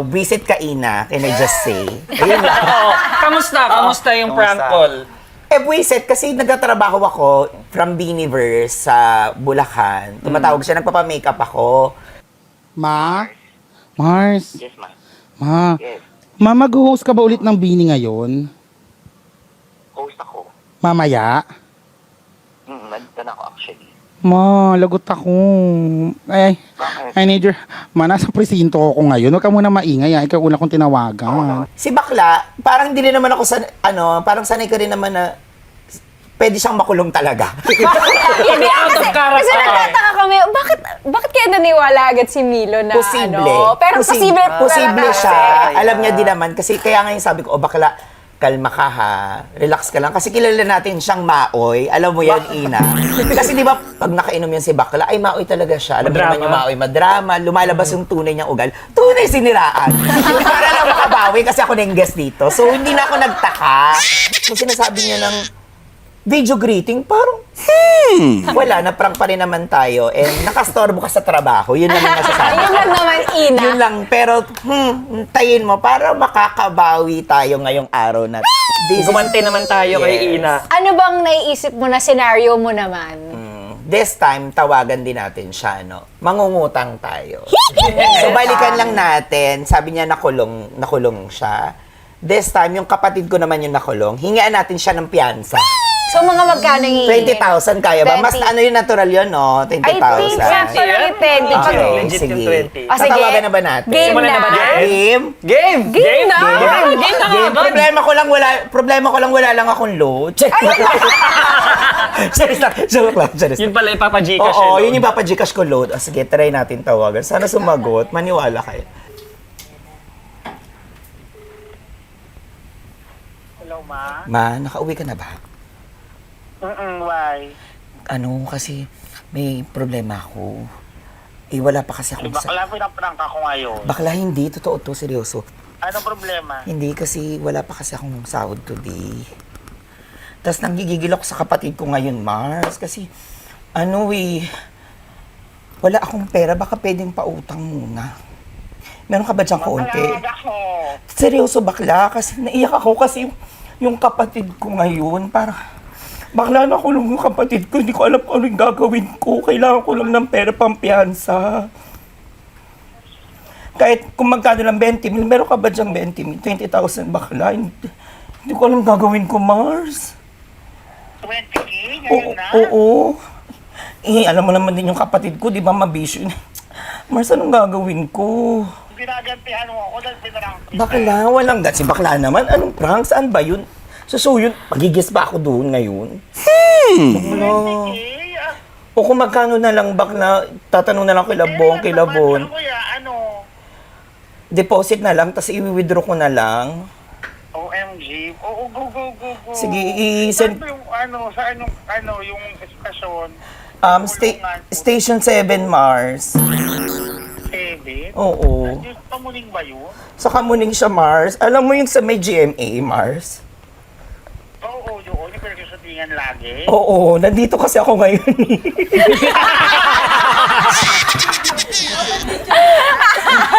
visit ka, Ina, can I just say? Ayun lang. Kamusta yung prank call? Buisit, kasi nagtatrabaho ako from Beaniverse sa Bulacan. Tumatawag siya, nagpapa-makeup ako. Ma? Mars? Yes, ma. Ma? Yes. Ma, mag-host ka ba ulit ng Bini ngayon? Host ako. Mamaya? Nandito na ako actually. Ma, lagot ako. Ay, Bakit? I need your... Ma, nasa presinto ako ngayon. Huwag ka muna maingay. Ikaw una kong tinawagan. Si Bakla, parang hindi rin naman ako parang sanay ka rin naman na pwede siyang makulong talaga. Hindi out of Kasi character. nagtataka kami, bakit kaya naniwala agad si Milo na Posible. ano? Pero posible Posible talaga. siya. Alam niya din naman. Kasi kaya ngayon sabi ko, Bakla, kalma ka ha. Relax ka lang. Kasi kilala natin siyang maoy. Alam mo yan, Ina. Kasi di ba, pag nakainom yan si Bakla, ay maoy talaga siya. Alam mo naman yung maoy, madrama. Lumalabas yung tunay niyang ugal. Tunay siniraan. Para lang makabawi kasi ako na yung guest dito. So, hindi na ako nagtaka. Kung sinasabi niya ng video greeting, parang, wala, na-prank pa rin naman tayo. And nakastorbo ka sa trabaho. Yun lang yung masasabi. Ayun lang naman, Ina. Yun lang. Pero, tayin mo para makakabawi tayo ngayong araw na Gumante naman tayo kay Ina. Ano bang naiisip mo na scenario mo naman? This time, tawagan din natin siya, no? Mangungutang tayo. So, balikan lang natin. Sabi niya, nakulong siya. This time, yung kapatid ko naman yung nakulong. Hingaan natin siya ng piyansa. So, mga magkano hihingin? 20,000 kaya ba? Mas 20. ano yung natural yun, no? 20,000. I think sakto lang yung 20. Okay, Legit yung sige. 20. Ah, sige. Tatawagan na ba natin? Game Simulan na na. ba natin? Game? Game! Game na? Game na Game. agad. Problema ko lang wala lang akong load. Charis lang. Joke lang. Charis lang. Yun pala ipapa-Gcash. Oo, yun yung papa-Gcash ko load. Sige, try natin tawagan. Sana sumagot. Maniwala kayo. Hello, ma? Ma, nakauwi ka na ba? Why? Ano, kasi may problema ako. Wala pa kasi akong... Bakla, pinaprank ako ngayon. Bakla, hindi. Totoo to, seryoso. Anong problema? Hindi kasi wala pa kasi akong sahod today. Tapos nanggigigil ako sa kapatid ko ngayon, Mars. Kasi, wala akong pera. Baka pwedeng pautang muna. Meron ka ba diyang konti? Maglalag ako. Seryoso, Bakla. Kasi naiyak ako kasi yung kapatid ko ngayon, parang... Bakla, nakulong yung kapatid ko. Hindi ko alam kung ano yung gagawin ko. Kailangan ko lang ng pera pampiyansa. Kahit kung magkano lang 20 mil, meron ka ba diyang 20 mil? 20,000 bakla? Hindi ko alam gagawin ko, Mars. 20K? Ngayon na? Oo. Alam mo naman din yung kapatid ko, di ba, mabisyo. Mars, anong gagawin ko? Ginagantihan mo ako dahil pinrank. Bakla, walang si bakla naman. Anong prank? Saan ba yun? So yun, magigis ba ako doon ngayon? Bakla. 20K? O kung magkano na lang, bakla, tatanong na lang kay Labong, kay Labon. Ano? Deposit na lang, tapos i-withdraw ko na lang. OMG. Oo, go. Sige, Saan i-send. ba yung yung estasyon? Station 7, Mars. 7? Oo. Yung pamuling ba yun? Sa Kamuning siya, Mars. Alam mo yung sa may GMA, Mars? Oo, yun. Yung pinagsusutingan lagi. Oo, nandito kasi ako ngayon.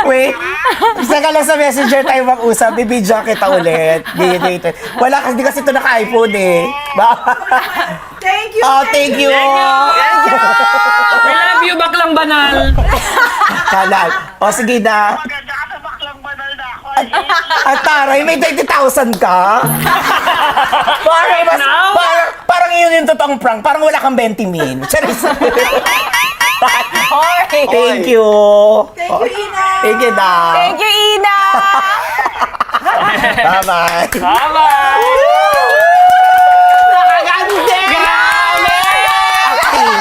Wait, isa ka lang sa messenger tayo mag-usap. Bibidyo kita ulit. Dito. Wala kasi, di kasi ito naka-iPhone eh. Thank you. Oh, thank you. I love you, baklang banal. Kalan. O, sige na. Maganda ka sa baklang banal na ako. At taray, may 20,000 ka? Parang yun yung totoong prank. Parang wala kang 20 min. Charis. Thank you. Thank you, Ina. Thank you, Da. Thank you, Ina. Bye-bye. Bye-bye! Nakaganda!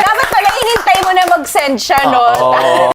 Dapat pala inintay mo na mag-send siya, no? Oo.